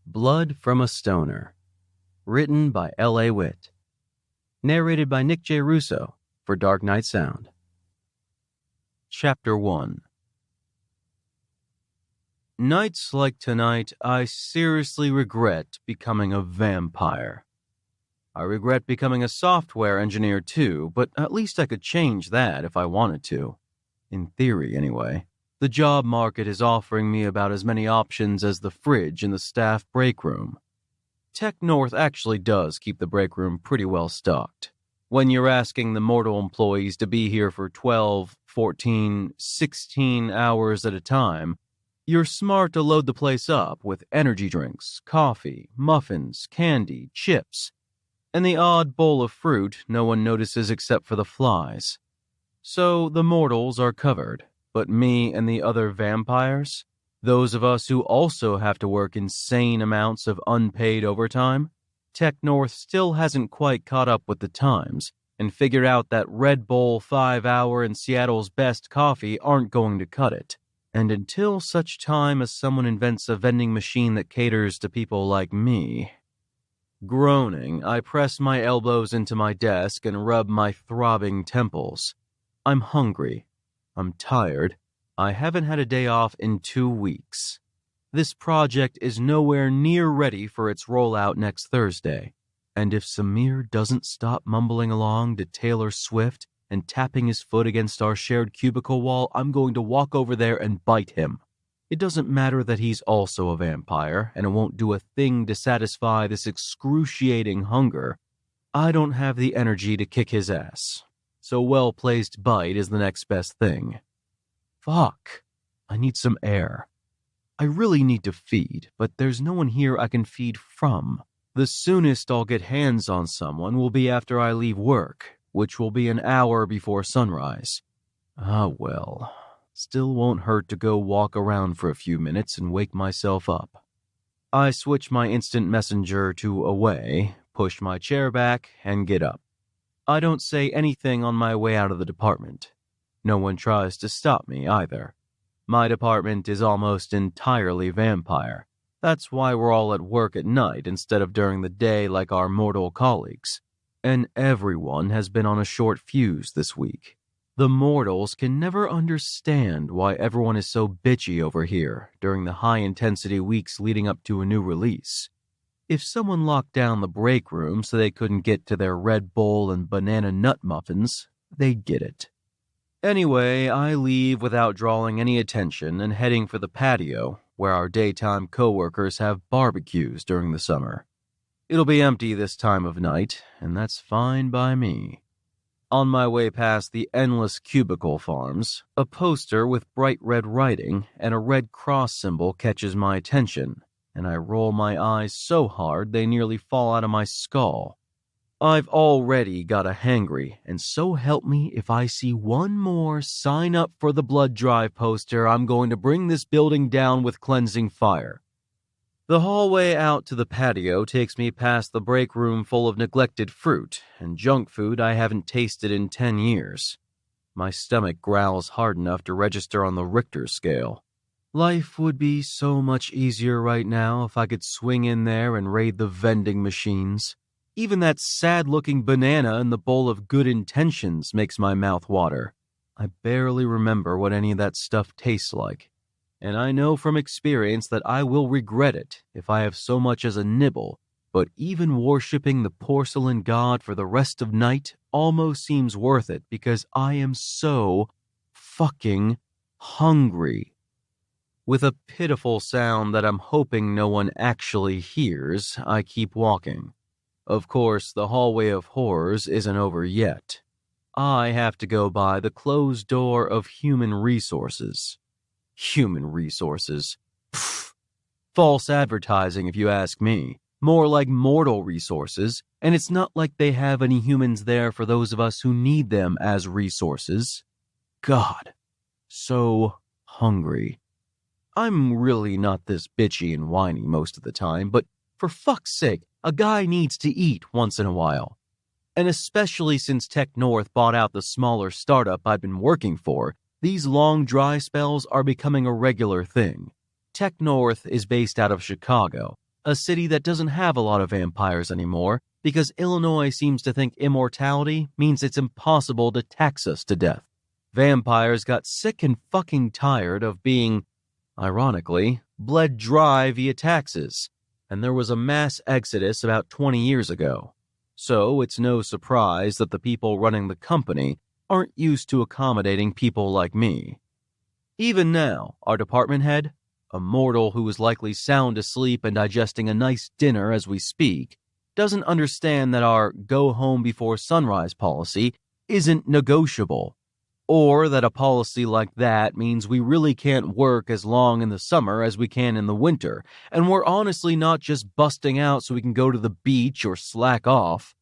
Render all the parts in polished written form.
Blood from a Stoner. Written by L.A. Witt. Narrated by Nick J. Russo for Dark Night Sound. Chapter 1. Nights like tonight, I seriously regret becoming a vampire. I regret becoming a software engineer too, but at least I could change that if I wanted to. In theory, anyway. The job market is offering me about as many options as the fridge in the staff break room. Tech North actually does keep the break room pretty well stocked. When you're asking the mortal employees to be here for 12, 14, 16 hours at a time, you're smart to load the place up with energy drinks, coffee, muffins, candy, chips, and the odd bowl of fruit no one notices except for the flies. So the mortals are covered. But me and the other vampires, those of us who also have to work insane amounts of unpaid overtime, Tech North still hasn't quite caught up with the times and figured out that Red Bull 5-hour and Seattle's best coffee aren't going to cut it. And until such time as someone invents a vending machine that caters to people like me. Groaning, I press my elbows into my desk and rub my throbbing temples. I'm hungry. I'm tired. I haven't had a day off in 2 weeks. This project is nowhere near ready for its rollout next Thursday. And if Samir doesn't stop mumbling along to Taylor Swift and tapping his foot against our shared cubicle wall, I'm going to walk over there and bite him. It doesn't matter that he's also a vampire, and it won't do a thing to satisfy this excruciating hunger. I don't have the energy to kick his ass. So well-placed bite is the next best thing. Fuck. I need some air. I really need to feed, but there's no one here I can feed from. The soonest I'll get hands on someone will be after I leave work, which will be an hour before sunrise. Ah well, still won't hurt to go walk around for a few minutes and wake myself up. I switch my instant messenger to away, push my chair back, and get up. I don't say anything on my way out of the department. No one tries to stop me either. My department is almost entirely vampire. That's why we're all at work at night instead of during the day like our mortal colleagues. And everyone has been on a short fuse this week. The mortals can never understand why everyone is so bitchy over here during the high-intensity weeks leading up to a new release. If someone locked down the break room so they couldn't get to their Red Bull and banana nut muffins, they'd get it. Anyway, I leave without drawing any attention and heading for the patio, where our daytime coworkers have barbecues during the summer. It'll be empty this time of night, and that's fine by me. On my way past the endless cubicle farms, a poster with bright red writing and a red cross symbol catches my attention, and I roll my eyes so hard they nearly fall out of my skull. I've already got a hangry, and so help me if I see one more sign up for the blood drive poster, I'm going to bring this building down with cleansing fire. The hallway out to the patio takes me past the break room full of neglected fruit and junk food I haven't tasted in 10 years. My stomach growls hard enough to register on the Richter scale. Life would be so much easier right now if I could swing in there and raid the vending machines. Even that sad-looking banana in the bowl of good intentions makes my mouth water. I barely remember what any of that stuff tastes like. And I know from experience that I will regret it if I have so much as a nibble, but even worshipping the porcelain god for the rest of night almost seems worth it because I am so fucking hungry. With a pitiful sound that I'm hoping no one actually hears, I keep walking. Of course, the hallway of horrors isn't over yet. I have to go by the closed door of human resources. Human resources. Pfft. False advertising, if you ask me. More like mortal resources, and it's not like they have any humans there for those of us who need them as resources. God. So hungry. I'm really not this bitchy and whiny most of the time, but for fuck's sake, a guy needs to eat once in a while. And especially since Tech North bought out the smaller startup I'd been working for, these long dry spells are becoming a regular thing. Tech North is based out of Chicago, a city that doesn't have a lot of vampires anymore because Illinois seems to think immortality means it's impossible to tax us to death. Vampires got sick and fucking tired of being, ironically, bled dry via taxes, and there was a mass exodus about 20 years ago. So it's no surprise that the people running the company aren't used to accommodating people like me. Even now, our department head, a mortal who is likely sound asleep and digesting a nice dinner as we speak, doesn't understand that our go home before sunrise policy isn't negotiable, or that a policy like that means we really can't work as long in the summer as we can in the winter, and we're honestly not just busting out so we can go to the beach or slack off.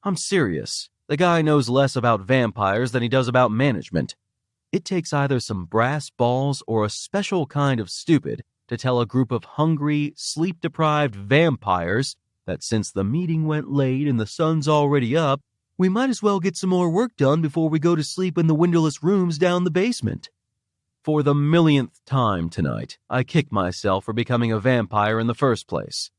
I'm serious. The guy knows less about vampires than he does about management. It takes either some brass balls or a special kind of stupid to tell a group of hungry, sleep-deprived vampires that since the meeting went late and the sun's already up, we might as well get some more work done before we go to sleep in the windowless rooms down the basement. For the millionth time tonight, I kick myself for becoming a vampire in the first place.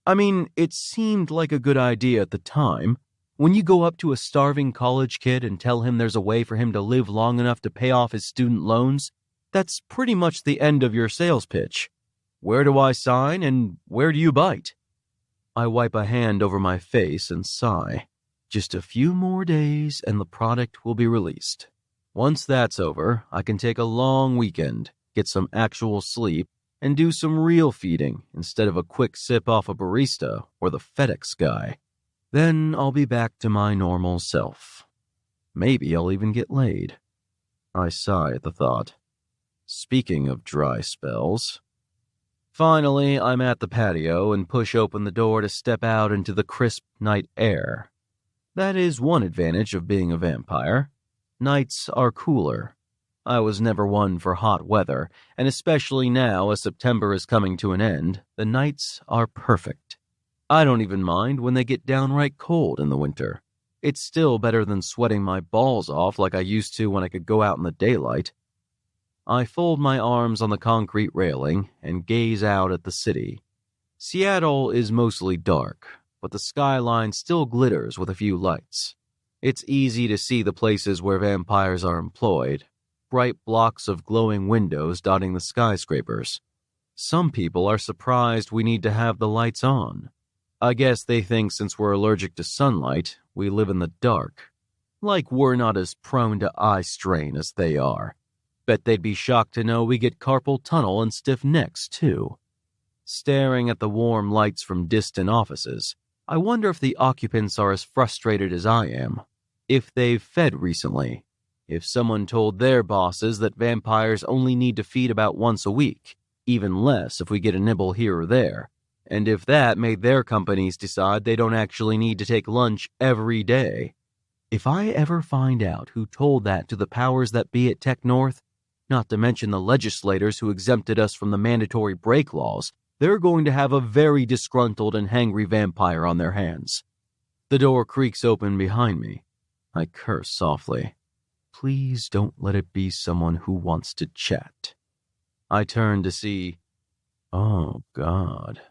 I mean, it seemed like a good idea at the time. When you go up to a starving college kid and tell him there's a way for him to live long enough to pay off his student loans, that's pretty much the end of your sales pitch. Where do I sign and where do you bite? I wipe a hand over my face and sigh. Just a few more days and the product will be released. Once that's over, I can take a long weekend, get some actual sleep, and do some real feeding instead of a quick sip off a barista or the FedEx guy. Then I'll be back to my normal self. Maybe I'll even get laid. I sigh at the thought. Speaking of dry spells. Finally, I'm at the patio and push open the door to step out into the crisp night air. That is one advantage of being a vampire. Nights are cooler. I was never one for hot weather, and especially now as September is coming to an end, the nights are perfect. I don't even mind when they get downright cold in the winter. It's still better than sweating my balls off like I used to when I could go out in the daylight. I fold my arms on the concrete railing and gaze out at the city. Seattle is mostly dark, but the skyline still glitters with a few lights. It's easy to see the places where vampires are employed, bright blocks of glowing windows dotting the skyscrapers. Some people are surprised we need to have the lights on. I guess they think since we're allergic to sunlight, we live in the dark. Like we're not as prone to eye strain as they are. Bet they'd be shocked to know we get carpal tunnel and stiff necks, too. Staring at the warm lights from distant offices, I wonder if the occupants are as frustrated as I am. If they've fed recently. If someone told their bosses that vampires only need to feed about once a week, even less if we get a nibble here or there. And if that made their companies decide they don't actually need to take lunch every day. If I ever find out who told that to the powers that be at Tech North, not to mention the legislators who exempted us from the mandatory break laws, they're going to have a very disgruntled and hangry vampire on their hands. The door creaks open behind me. I curse softly. Please don't let it be someone who wants to chat. I turn to see... Oh, God.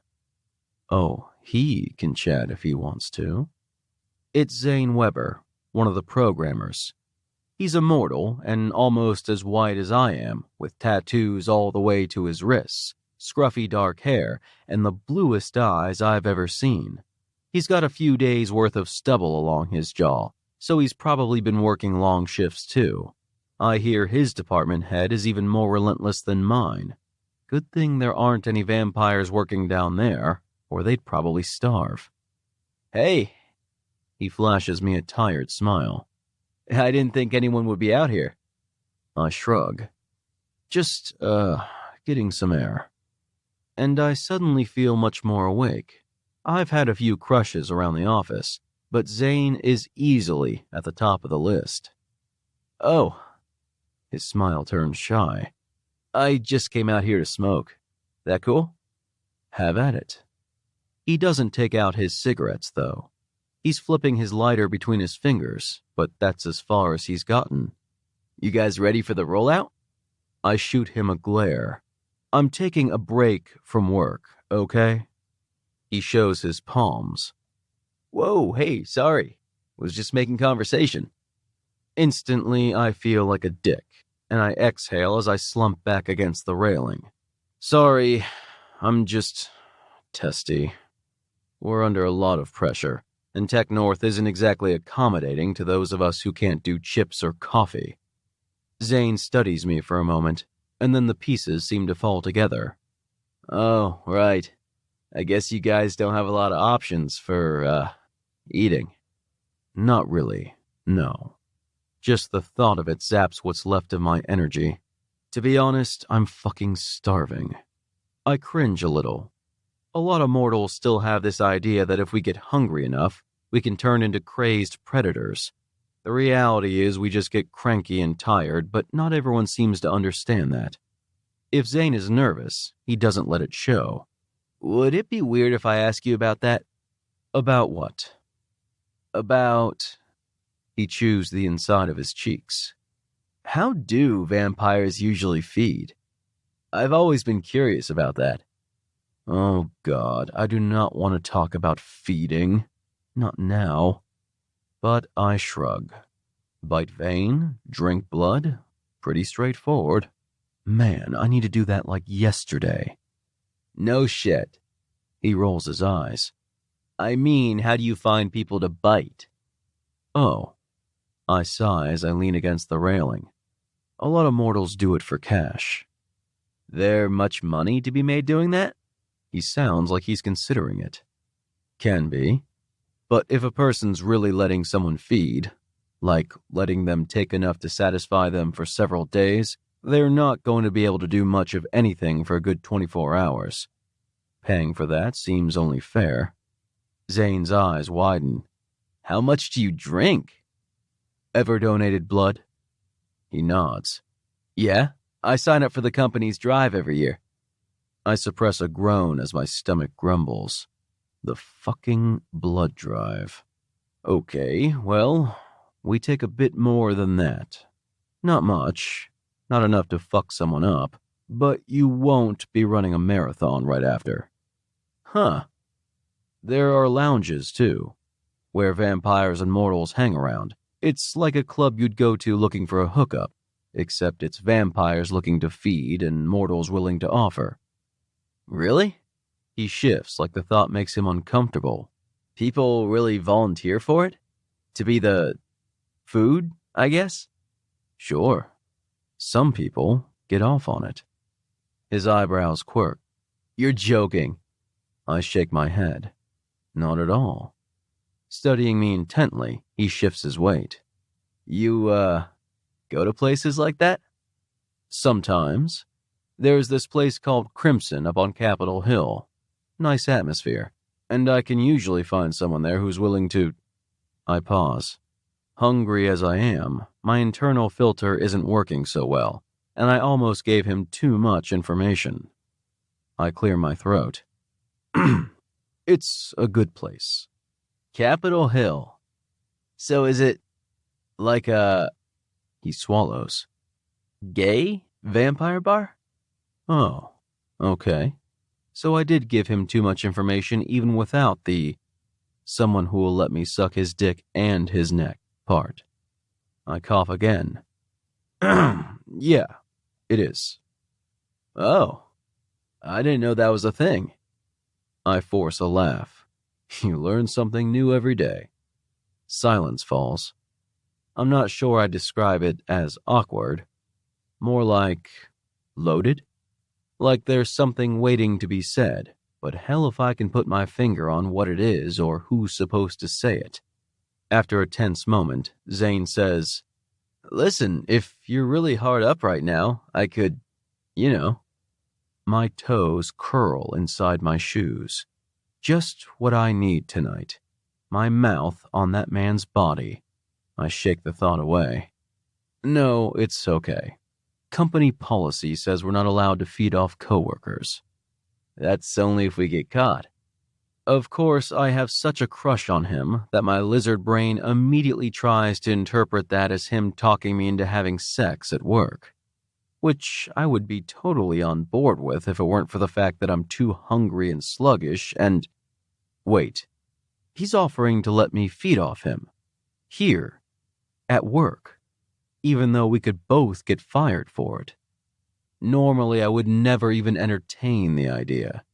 Oh, he can chat if he wants to. It's Zane Weber, one of the programmers. He's immortal and almost as white as I am, with tattoos all the way to his wrists, scruffy dark hair, and the bluest eyes I've ever seen. He's got a few days' worth of stubble along his jaw, so he's probably been working long shifts too. I hear his department head is even more relentless than mine. Good thing there aren't any vampires working down there, or they'd probably starve. Hey! He flashes me a tired smile. I didn't think anyone would be out here. I shrug. Just, getting some air. And I suddenly feel much more awake. I've had a few crushes around the office, but Zane is easily at the top of the list. Oh. His smile turns shy. I just came out here to smoke. That cool? Have at it. He doesn't take out his cigarettes, though. He's flipping his lighter between his fingers, but that's as far as he's gotten. You guys ready for the rollout? I shoot him a glare. I'm taking a break from work, okay? He shows his palms. Whoa, hey, sorry. Was just making conversation. Instantly, I feel like a dick, and I exhale as I slump back against the railing. Sorry, I'm just testy. We're under a lot of pressure, and Tech North isn't exactly accommodating to those of us who can't do chips or coffee. Zane studies me for a moment, and then the pieces seem to fall together. Oh, right. I guess you guys don't have a lot of options for, eating. Not really, no. Just the thought of it zaps what's left of my energy. To be honest, I'm fucking starving. I cringe a little. A lot of mortals still have this idea that if we get hungry enough, we can turn into crazed predators. The reality is we just get cranky and tired, but not everyone seems to understand that. If Zane is nervous, he doesn't let it show. Would it be weird if I ask you about that? About what? About... He chews the inside of his cheeks. How do vampires usually feed? I've always been curious about that. Oh God, I do not want to talk about feeding. Not now. But I shrug. Bite vein, drink blood. Pretty straightforward. Man, I need to do that like yesterday. No shit. He rolls his eyes. I mean, how do you find people to bite? Oh. I sigh as I lean against the railing. A lot of mortals do it for cash. There much money to be made doing that? He sounds like he's considering it. Can be. But if a person's really letting someone feed, like letting them take enough to satisfy them for several days, they're not going to be able to do much of anything for a good 24 hours. Paying for that seems only fair. Zane's eyes widen. How much do you drink? Ever donated blood? He nods. Yeah, I sign up for the company's drive every year. I suppress a groan as my stomach grumbles. The fucking blood drive. Okay, well, we take a bit more than that. Not much. Not enough to fuck someone up. But you won't be running a marathon right after. Huh. There are lounges, too, where vampires and mortals hang around. It's like a club you'd go to looking for a hookup, except it's vampires looking to feed and mortals willing to offer. Really? He shifts like the thought makes him uncomfortable. People really volunteer for it? To be the food, I guess? Sure. Some people get off on it. His eyebrows quirk. You're joking. I shake my head. Not at all. Studying me intently, he shifts his weight. You, go to places like that? Sometimes. There's this place called Crimson up on Capitol Hill. Nice atmosphere. And I can usually find someone there who's willing to... I pause. Hungry as I am, my internal filter isn't working so well, and I almost gave him too much information. I clear my throat. It's a good place. Capitol Hill. So is it like a... He swallows. Gay vampire bar? Oh, okay. So I did give him too much information even without the someone who will let me suck his dick and his neck part. I cough again. Yeah, it is. Oh, I didn't know that was a thing. I force a laugh. You learn something new every day. Silence falls. I'm not sure I'd describe it as awkward. More like loaded? Like there's something waiting to be said, but hell if I can put my finger on what it is or who's supposed to say it. After a tense moment, Zane says, Listen, if you're really hard up right now, I could, My toes curl inside my shoes. Just what I need tonight. My mouth on that man's body. I shake the thought away. No, it's okay. Company policy says we're not allowed to feed off coworkers. That's only if we get caught. Of course, I have such a crush on him that my lizard brain immediately tries to interpret that as him talking me into having sex at work. Which I would be totally on board with if it weren't for the fact that I'm too hungry and sluggish and... Wait, he's offering to let me feed off him. Here, at work, even though we could both get fired for it. Normally, I would never even entertain the idea.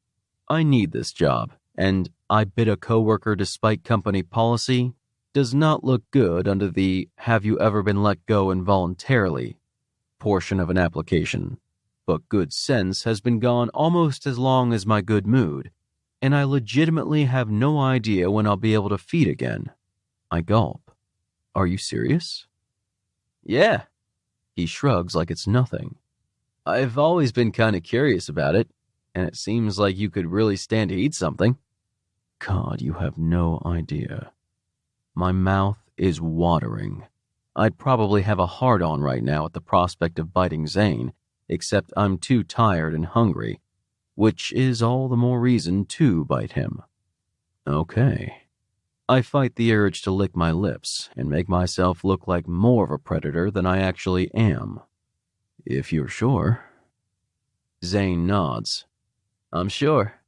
I need this job, and I bid a coworker despite company policy does not look good under the "have you ever been let go involuntarily" portion of an application. But good sense has been gone almost as long as my good mood, and I legitimately have no idea when I'll be able to feed again. I gulp. Are you serious? Yeah. He shrugs like it's nothing. I've always been kind of curious about it, and it seems like you could really stand to eat something. God, you have no idea. My mouth is watering. I'd probably have a hard-on right now at the prospect of biting Zane, except I'm too tired and hungry, which is all the more reason to bite him. Okay. I fight the urge to lick my lips and make myself look like more of a predator than I actually am. If you're sure. Zane nods. I'm sure.